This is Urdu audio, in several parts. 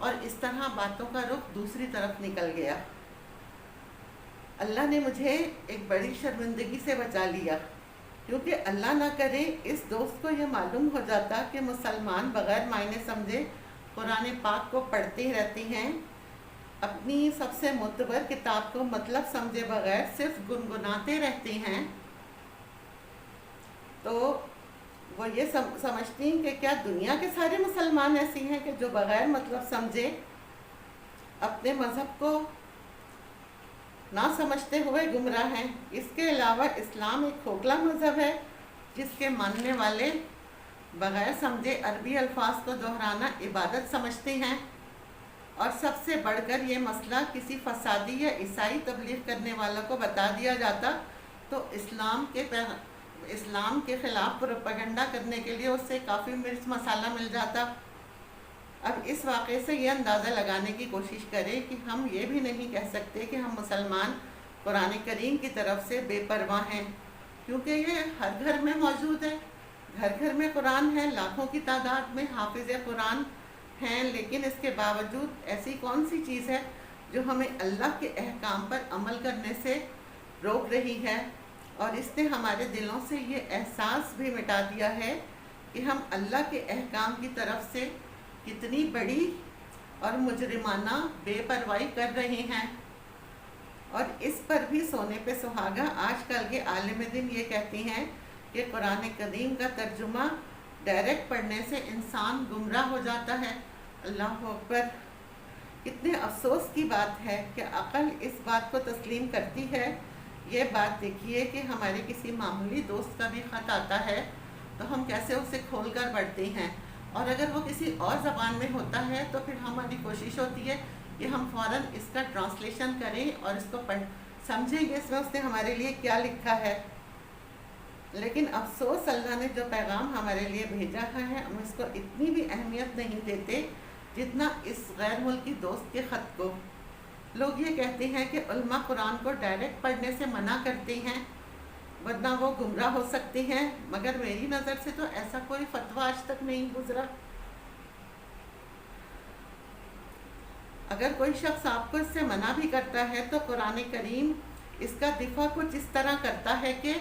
اور اس طرح باتوں کا رخ دوسری طرف نکل گیا۔ اللہ نے مجھے ایک بڑی شرمندگی سے بچا لیا، کیونکہ اللہ نہ کرے اس دوست کو یہ معلوم ہو جاتا کہ مسلمان بغیر معنی سمجھے قرآن پاک کو پڑھتے رہتے ہیں، اپنی سب سے معتبر کتاب کو مطلب سمجھے بغیر صرف گنگناتے رہتے ہیں، تو وہ یہ سمجھتی ہیں کہ کیا دنیا کے سارے مسلمان ایسی ہیں کہ جو بغیر مطلب سمجھے اپنے مذہب کو نہ سمجھتے ہوئے گمراہ ہیں۔ اس کے علاوہ اسلام ایک کھوکھلا مذہب ہے جس کے ماننے والے بغیر سمجھے عربی الفاظ کو دہرانا عبادت سمجھتے ہیں، اور سب سے بڑھ کر یہ مسئلہ کسی فسادی یا عیسائی تبلیغ کرنے والوں کو بتا دیا جاتا تو اسلام کے خلاف پروپیگنڈا کرنے کے لیے اس سے کافی مرچ مسالہ مل جاتا۔ اب اس واقعے سے یہ اندازہ لگانے کی کوشش کریں کہ ہم یہ بھی نہیں کہہ سکتے کہ ہم مسلمان قرآن کریم کی طرف سے بے پرواہ ہیں، کیونکہ یہ ہر گھر میں موجود ہے، گھر گھر میں قرآن ہے، لاکھوں کی تعداد میں حافظ قرآن ہیں، لیکن اس کے باوجود ایسی کون سی چیز ہے جو ہمیں اللہ کے احکام پر عمل کرنے سے روک رہی ہے؟ اور اس نے ہمارے دلوں سے یہ احساس بھی مٹا دیا ہے کہ ہم اللہ کے احکام کی طرف سے کتنی بڑی اور مجرمانہ بے پرواہی کر رہے ہیں۔ اور اس پر بھی سونے پہ سہاگا آج کل کے عالم دین یہ کہتی ہیں کہ قرآن کریم کا ترجمہ ڈائریکٹ پڑھنے سے انسان گمراہ ہو جاتا ہے۔ اللہ اکبر! کتنے افسوس کی بات ہے کہ عقل اس بات کو تسلیم کرتی ہے۔ یہ بات دیکھیے کہ ہمارے کسی معمولی دوست کا بھی خط آتا ہے تو ہم کیسے اسے کھول کر پڑھتے ہیں، اور اگر وہ کسی اور زبان میں ہوتا ہے تو پھر ہماری کوشش ہوتی ہے کہ ہم فوراً اس کا ٹرانسلیشن کریں اور اس کو سمجھیں کہ اس میں اس نے ہمارے لیے کیا لکھا ہے۔ لیکن افسوس، اللہ نے جو پیغام ہمارے لیے بھیجا ہے ہم اس کو اتنی بھی اہمیت نہیں دیتے جتنا اس غیر ملکی دوست کے خط کو۔ لوگ یہ کہتے ہیں کہ علماء قرآن کو ڈائریکٹ پڑھنے سے منع کرتے ہیں ورنہ وہ گمراہ ہو سکتے ہیں، مگر میری نظر سے تو ایسا کوئی فتویٰ آج تک نہیں گزرا۔ اگر کوئی شخص آپ کو اس سے منع بھی کرتا ہے تو قرآن کریم اس کا دفاع کچھ اس طرح کرتا ہے کہ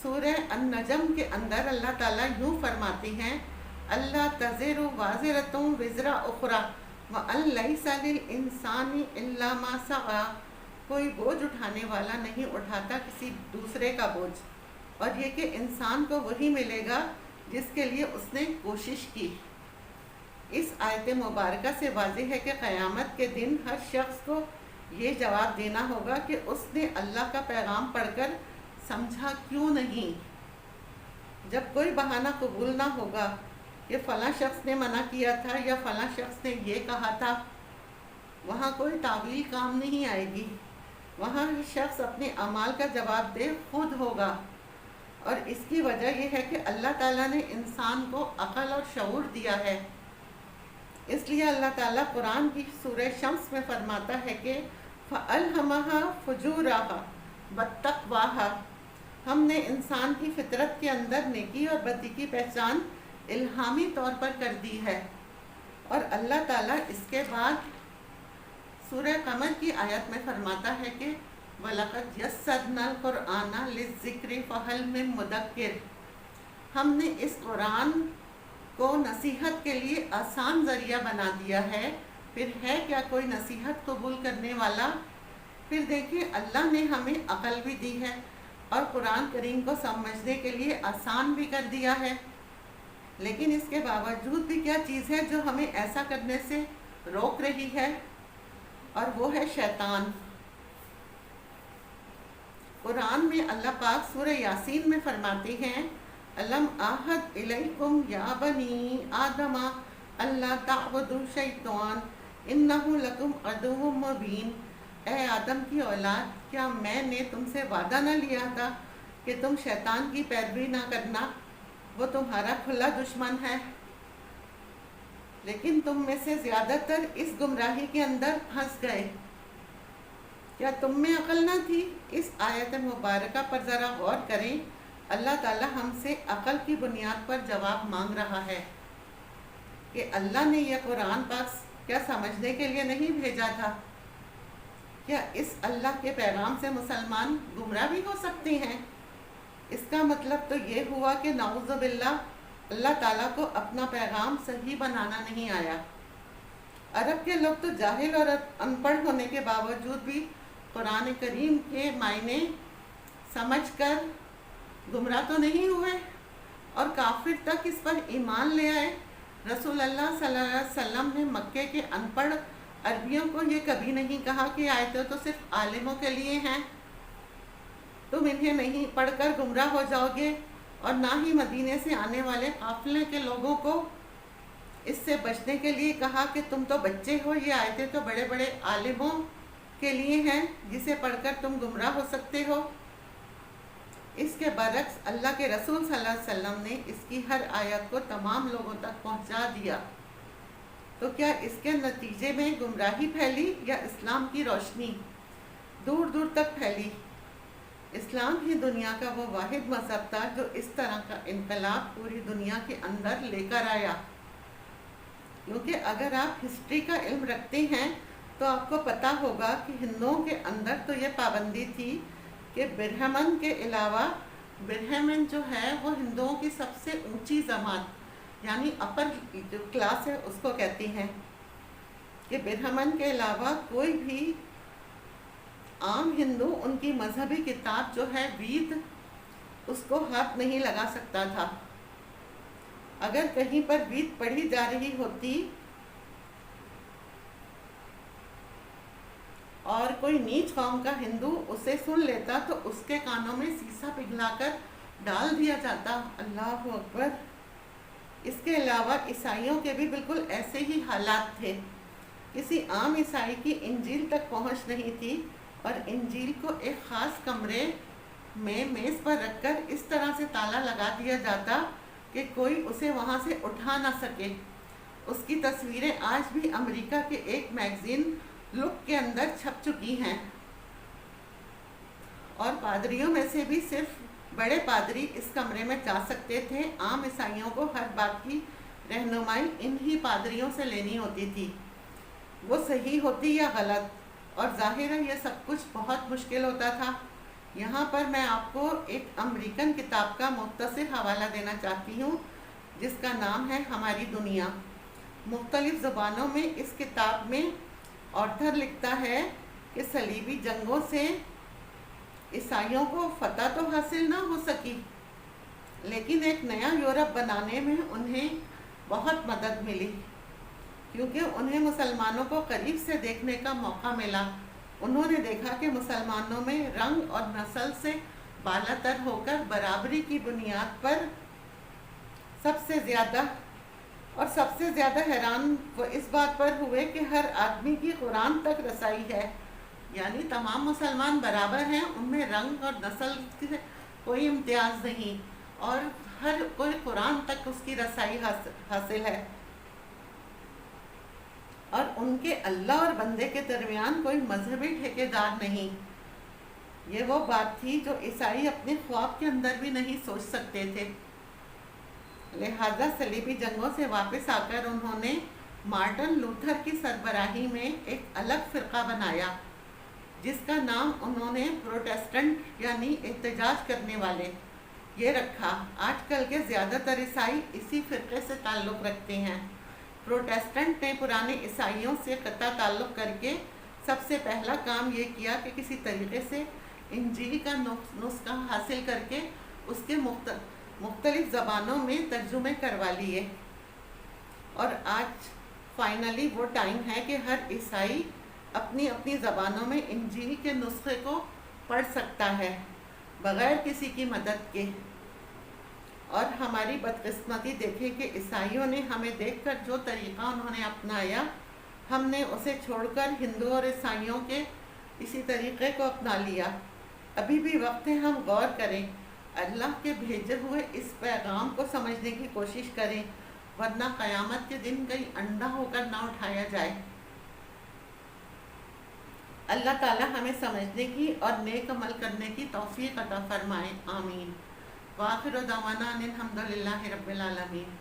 سورہ النجم کے اندر اللہ تعالیٰ یوں فرماتے ہیں، اللہ تزر وازرۃ وزر اخری وان لیس للانسان الا ما سعی، کوئی بوجھ اٹھانے والا نہیں اٹھاتا کسی دوسرے کا بوجھ، اور یہ کہ انسان کو وہی ملے گا جس کے لیے اس نے کوشش کی۔ اس آیت مبارکہ سے واضح ہے کہ قیامت کے دن ہر شخص کو یہ جواب دینا ہوگا کہ اس نے اللہ کا پیغام پڑھ کر سمجھا کیوں نہیں۔ جب کوئی بہانہ قبول نہ ہوگا کہ فلاں شخص نے منع کیا تھا یا فلاں شخص نے یہ کہا تھا، وہاں کوئی تعویل کام نہیں آئے گی، وہاں شخص اپنے اعمال کا جواب دہ خود ہوگا۔ اور اس کی وجہ یہ ہے کہ اللہ تعالیٰ نے انسان کو عقل اور شعور دیا ہے، اس لیے اللہ تعالیٰ قرآن کی سورہ شمس میں فرماتا ہے کہ فَأَلْهَمَهَا فُجُورَهَا وَاتَّقْوَاهَا، ہم نے انسان کی فطرت کے اندر نیکی اور بدی کی پہچان الہامی طور پر کر دی ہے۔ اور اللہ تعالیٰ اس کے بعد سورہ قمر کی آیت میں فرماتا ہے کہ وَلَقَدْ يَسَّرْنَا الْقُرْآنَ لِلذِّكْرِ فَهَلْ مِن مُّدَّكِرٍ، ہم نے اس قرآن کو نصیحت کے لیے آسان ذریعہ بنا دیا ہے، پھر ہے کیا کوئی نصیحت قبول کرنے والا؟ پھر دیکھیں، اللہ نے ہمیں عقل بھی دی ہے اور قرآن کریم کو سمجھنے کے لیے آسان بھی کر دیا ہے، لیکن اس کے باوجود بھی کیا چیز ہے جو ہمیں ایسا کرنے سے روک رہی ہے، اور وہ ہے شیطان۔ قرآن میں اللہ پاک سورہ یاسین میں فرماتے ہیں، الم اعہد الیکم یا بنی آدم اللہ تعبدوا الشیطان انہ لکم عدو مبین، اے آدم کی اولاد، کیا میں نے تم سے وعدہ نہ لیا تھا کہ تم شیطان کی پیروی نہ کرنا، وہ تمہارا کھلا دشمن ہے؟ لیکن تم میں سے زیادہ تر اس گمراہی کے اندر پھنس گئے۔ کیا تم میں عقل نہ تھی؟ اس آیت مبارکہ پر ذرا غور کریں، اللہ تعالیٰ ہم سے عقل کی بنیاد پر جواب مانگ رہا ہے کہ اللہ نے یہ قرآن پاک کیا سمجھنے کے لیے نہیں بھیجا تھا؟ کیا اس اللہ کے پیغام سے مسلمان گمراہ بھی ہو سکتے ہیں؟ اس کا مطلب تو یہ ہوا کہ نعوذ باللہ اللہ تعالیٰ کو اپنا پیغام صحیح بنانا نہیں آیا۔ عرب کے لوگ تو جاہل اور ان پڑھ ہونے کے باوجود بھی قرآن کریم کے معنی سمجھ کر گمراہ تو نہیں ہوئے اور کافر تک اس پر ایمان لے آئے۔ رسول اللہ صلی اللہ علیہ وسلم نے مکے کے ان پڑھ عربیوں کو یہ کبھی نہیں کہا کہ آیتیں تو صرف عالموں کے لیے ہیں، تم انہیں نہیں پڑھ کر گمراہ ہو جاؤ گے، اور نہ ہی مدینے سے آنے والے قافلے کے لوگوں کو اس سے بچنے کے لیے کہا کہ تم تو بچے ہو، یہ آیتیں تو بڑے بڑے عالموں کے لیے ہیں جسے پڑھ کر تم گمراہ ہو سکتے ہو۔ اس کے برعکس اللہ کے رسول صلی اللہ علیہ وسلم نے اس کی ہر آیت کو تمام لوگوں تک پہنچا دیا۔ تو کیا اس کے نتیجے میں گمراہی پھیلی یا اسلام کی روشنی دور دور تک پھیلی؟ اسلام ہی دنیا کا وہ واحد مذہب تھا جو اس طرح کا انقلاب پوری دنیا کے اندر لے کر آیا۔ کیونکہ اگر آپ ہسٹری کا علم رکھتے ہیں تو آپ کو پتہ ہوگا کہ ہندوؤں کے اندر تو یہ پابندی تھی کہ برہمن کے علاوہ، برہمن جو ہے وہ ہندوؤں کی سب سے اونچی جماعت یعنی اپر جو کلاس ہے اس کو کہتی ہیں، کہ برہمن کے علاوہ کوئی بھی عام ہندو ان کی مذہبی کتاب جو ہے وید اس کو ہاتھ نہیں لگا سکتا تھا۔ اگر کہیں پر وید پڑھی جا رہی ہوتی اور کوئی نیچ قوم کا ہندو اسے سن لیتا تو اس کے کانوں میں سیسا پگھلا کر ڈال دیا جاتا۔ اللہ اکبر۔ اس کے علاوہ عیسائیوں کے بھی بالکل ایسے ہی حالات تھے۔ کسی عام عیسائی کی انجیل تک پہنچ نہیں تھی، اور انجیل کو ایک خاص کمرے میں میز پر رکھ کر اس طرح سے تالا لگا دیا جاتا کہ کوئی اسے وہاں سے اٹھا نہ سکے۔ اس کی تصویریں آج بھی امریکہ کے ایک میگزین لک کے اندر چھپ چکی ہیں، اور پادریوں میں سے بھی صرف بڑے پادری اس کمرے میں جا سکتے تھے۔ عام عیسائیوں کو ہر بات کی رہنمائی انہی پادریوں سے لینی ہوتی تھی، وہ صحیح ہوتی یا غلط، اور ظاہر ہے یہ سب کچھ بہت مشکل ہوتا تھا۔ یہاں پر میں آپ کو ایک امریکن کتاب کا مختصر حوالہ دینا چاہتی ہوں جس کا نام ہے ہماری دنیا۔ مختلف زبانوں میں اس کتاب میں آتھر لکھتا ہے کہ صلیبی جنگوں سے عیسائیوں کو فتح تو حاصل نہ ہو سکی، لیکن ایک نیا یورپ بنانے میں انہیں بہت مدد ملی، کیونکہ انہیں مسلمانوں کو قریب سے دیکھنے کا موقع ملا۔ انہوں نے دیکھا کہ مسلمانوں میں رنگ اور نسل سے بالا تر ہو کر برابری کی بنیاد پر سب سے زیادہ حیران وہ اس بات پر ہوئے کہ ہر آدمی کی قرآن تک رسائی ہے، یعنی تمام مسلمان برابر ہیں، ان میں رنگ اور نسل سے کوئی امتیاز نہیں، اور ہر کوئی قرآن تک اس کی رسائی حاصل ہے، اور ان کے اللہ اور بندے کے درمیان کوئی مذہبی ٹھیکیدار نہیں۔ یہ وہ بات تھی جو عیسائی اپنے خواب کے اندر بھی نہیں سوچ سکتے تھے۔ لہذا صلیبی جنگوں سے واپس آ کر انہوں نے مارٹن لوتھر کی سربراہی میں ایک الگ فرقہ بنایا جس کا نام انہوں نے پروٹیسٹنٹ یعنی احتجاج کرنے والے یہ رکھا۔ آج کل کے زیادہ تر عیسائی اسی فرقے سے تعلق رکھتے ہیں۔ پروٹیسٹنٹ نے پرانے عیسائیوں سے قطع تعلق کر کے سب سے پہلا کام یہ کیا کہ کسی طریقے سے انجیل کا نسخہ حاصل کر کے اس کے مختلف زبانوں میں ترجمے کروا لیے، اور آج فائنلی وہ ٹائم ہے کہ ہر عیسائی اپنی اپنی زبانوں میں انجیل کے نسخے کو پڑھ سکتا ہے بغیر کسی کی مدد کے۔ اور ہماری بدقسمتی دیکھیں کہ عیسائیوں نے ہمیں دیکھ کر جو طریقہ انہوں نے اپنایا، ہم نے اسے چھوڑ کر ہندو اور عیسائیوں کے اسی طریقے کو اپنا لیا۔ ابھی بھی وقت ہے ہم غور کریں، اللہ کے بھیجے ہوئے اس پیغام کو سمجھنے کی کوشش کریں، ورنہ قیامت کے دن کہیں انڈا ہو کر نہ اٹھایا جائے۔ اللہ تعالی ہمیں سمجھنے کی اور نیک عمل کرنے کی توفیق عطا فرمائے، آمین۔ وآخر دعوانا ان الحمد للہ رب العالمین۔